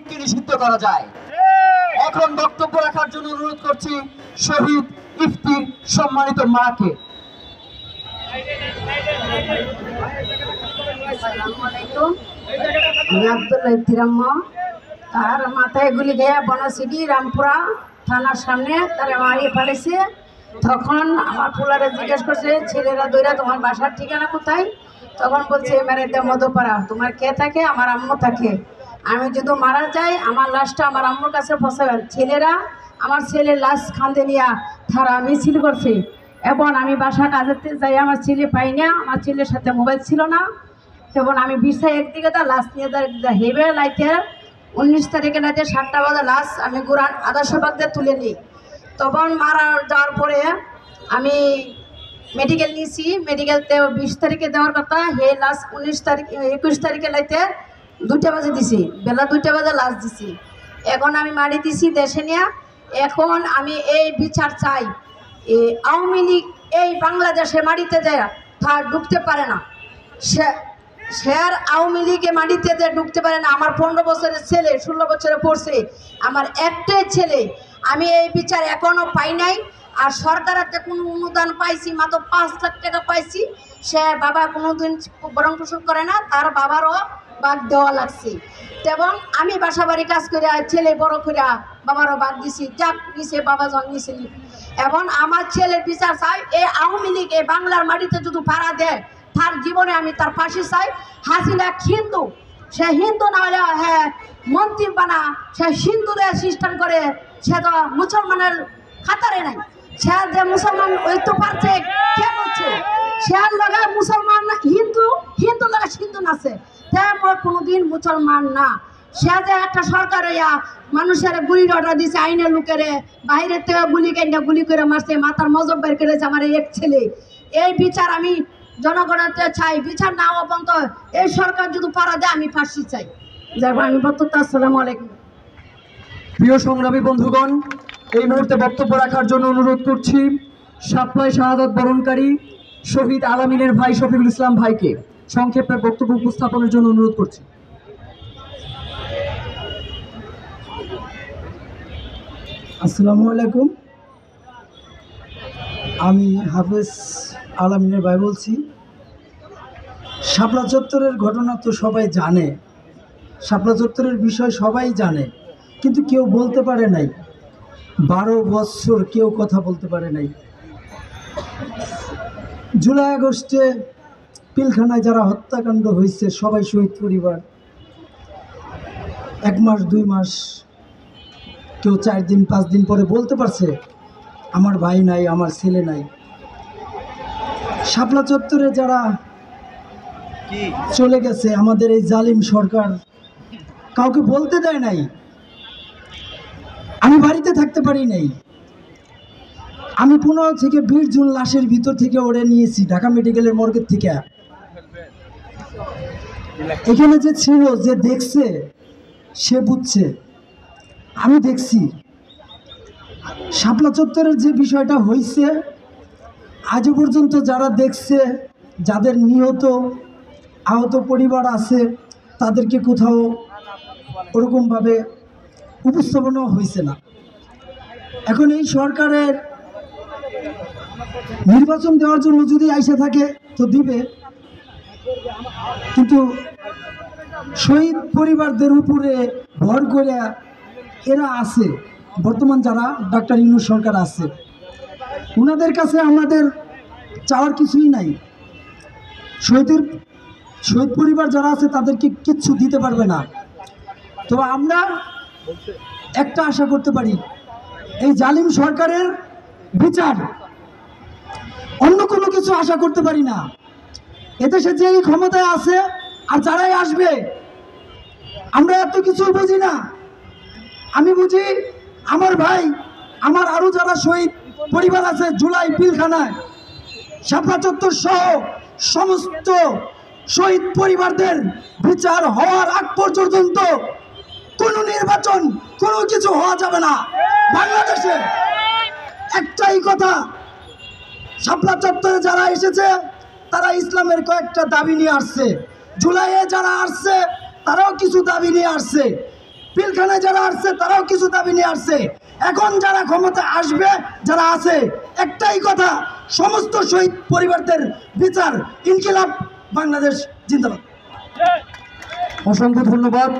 লীগকে নিষিদ্ধ করা যায়। এখন বক্তব্য রাখার জন্য অনুরোধ করছি শহীদ ইফতির সম্মানিত মাকে। আব্দুল্লাহ ইফতিরাম্মা তার মাথায় গুলি খেয়ে বনশিডি রামপুরা থানার সামনে তারা মারিয়ে ফেলেছে। তখন আমার পোলারে জিজ্ঞেস করছে, ছেলেরা দৌড়া তোমার বাসার ঠিকানা কোথায়? তখন বলছে মেরেতে মধুপাড়া। তোমার কে থাকে? আমার আম্মু থাকে। আমি যদি মারা যাই আমার লাশটা আমার আম্মুর কাছে পৌঁছাবেন। ছেলেরা আমার ছেলের লাশ কাঁধে নিয়ে তারা মিছিল করছে এবং আমি বাসা কাজেতে যাই, আমার ছেলে পাই না। আমার ছেলের সাথে মোবাইল ছিল না। তখন আমি বিছায় একদিকে তার লাশ নিয়ে হেবে লাইতে 19 তারিখে রাতে 7টা বাজে লাশ আমি গুরান আদর্শবাদ দিয়ে তুলে নিই। তখন মারা যাওয়ার পরে আমি মেডিকেল নিয়েছি। মেডিকেলতে 20 তারিখে দেওয়ার কথা, হে লাশ 21 তারিখে লাইতে 2টা বাজে দিছি, বেলা 2টা বাজে লাশ দিছি। এখন আমি মারি দিছি দেশে নিয়ে। এখন আমি এই বিচার চাই। আওয়ামী লীগ এই বাংলাদেশে মাটিতে যায় তা ঢুকতে পারে না। সে আর আওয়ামী লীগে মাটিতে যে ঢুকতে পারে না। আমার 15 বছরের ছেলে 16 বছরে পড়ছে, আমার একটাই ছেলে। আমি এই বিচার এখনও পাই নাই। আর সরকারের কোনো অনুদান পাইছি মাত্র 5 লাখ টাকা পাইছি। সে বাবা কোনোদিন ভরণ পোষণ করে না, তার বাবারও বাদ দেওয়া লাগছে। এবং আমি বাসা বাড়ি কাজ করে ছেলে বড় করে বাবারও বাদ দিছি। যাক নিচে বাবা জন্মিয়েছিল। এবং আমার ছেলের বিচার চাই। এই আওয়ামী লীগ এই বাংলার মাটিতে যদি ভাড়া দেয় তার জীবনে আমি তার পাশে চাই। হাসিনা হিন্দু, সে হিন্দু না হলে হ্যাঁ মন্ত্রী বানা, সে হিন্দুরে সিস্টেম করে, সে তো মুসলমানের খাতারে নাই। সে যে মুসলমান ওই তো পারছে কে বলছে? সে লগে মুসলমান হিন্দু, হিন্দু লগে হিন্দু আছে, তেমন কোনোদিন মুসলমান না। সে যে একটা সরকার হইয়া মানুষের গুলির অর্ডার দিছে, আইনের লোকেরে বাইরের থেকে গুলি কেন্দ্রে গুলি করে মারছে, মাথার মজব বের করেছে আমার এক ছেলে। এই বিচার আমি জনগণের চাই। বিচার না হওয়া পর্যন্ত এই সরকার যদি পারা দেয় আমি ফাঁসি চাই। যারপর আমি বক্তব্য। আসসালামু আলাইকুম। প্রিয় সংগ্রামী বন্ধুগণ, এই মুহূর্তে বক্তব্য রাখার জন্য অনুরোধ করছি সাপ্লাই শাহাদাত বরণকারী শহীদ আলামিনের ভাই শফিকুল ইসলাম ভাইকে সংক্ষেপে বক্তব্য উপস্থাপনের জন্য অনুরোধ করছি। আসসালামু আলাইকুম। আমি হাফেজ আলামিনের ভাই বলছি। শাপলা চত্বরের ঘটনা তো সবাই জানে, শাপলা চত্বরের বিষয় সবাই জানে, কিন্তু কেউ বলতে পারে নাই। 12 বছর কেউ কথা বলতে পারে নাই। জুলাই আগস্টে পিলখানায় যারা হত্যাকাণ্ড হয়েছে সবাই শহীদ পরিবার। 1 মাস 2 মাস, কেউ 4 দিন 5 দিন পরে বলতে পারছে আমার ভাই নাই, আমার ছেলে নাই। শাপলা চত্বরে যারা চলে গেছে আমাদের এই জালিম সরকার কাউকে বলতে দেয় নাই। আমি বাড়িতে থাকতে পারি নাই। আমি 15 থেকে 20 জন লাশের ভিতর থেকে ওড়ে নিয়েছি ঢাকা মেডিকেলের মর্গের থেকে। এখানে যে ছিল, যে দেখছে সে বুঝছে। আমি দেখছি শাপলা চত্বরের যে বিষয়টা হয়েছে, আজও পর্যন্ত যারা দেখছে, যাদের নিহত আহত পরিবার আছে, তাদেরকে কোথাও ওরকমভাবে উপস্থাপনা হয়েছে না। এখন এই সরকারের নির্বাচন দেওয়ার জন্য যদি আইসা থাকে তো দিবে, কিন্তু শহীদ পরিবারদের উপরে ভর করে এরা আছে বর্তমান যারা ডক্টর ইউনূস সরকার আছে, ওনাদের কাছে আমাদের চাওয়ার কিছুই নাই। শহীদ পরিবার যারা আছে তাদেরকে কিচ্ছু দিতে পারবে না। তো আমরা একটা আশা করতে পারি, এই জালিম সরকারের বিচার, অন্য কোনো কিছু আশা করতে পারি না। এদেশে যে এই ক্ষমতায় আছে আর যারাই আসবে, আমরা এত কিছু বুঝি না। আমি বুঝি আমার ভাই, আমার আরো যারা শহীদ পরিবার আছে জুলাই পিলখানায়, শাপলা চত্বর সহ সমস্ত শহীদ পরিবারদের বিচার হওয়ার আগ পর্যন্ত কোনো নির্বাচন, কোনো কিছু হওয়া যাবে না বাংলাদেশে। একটাই কথা, শাপলা চত্বরে যারা এসেছে তারা ইসলামের কয়েকটা দাবি নিয়ে আসছে, জুলাইয়ে যারা আসছে তারাও কিছু দাবি নিয়ে আসছে। পিলখানায় যারা আসছে তারাও কিছু দাবি নিয়ে আসছে। এখন যারা ক্ষমতা আসবে, যারা আছে, একটাই কথা, সমস্ত শহীদ পরিবারদের বিচার। ইনকিলাব বাংলাদেশ জিন্দাবাদ। অসংখ্য ধন্যবাদ।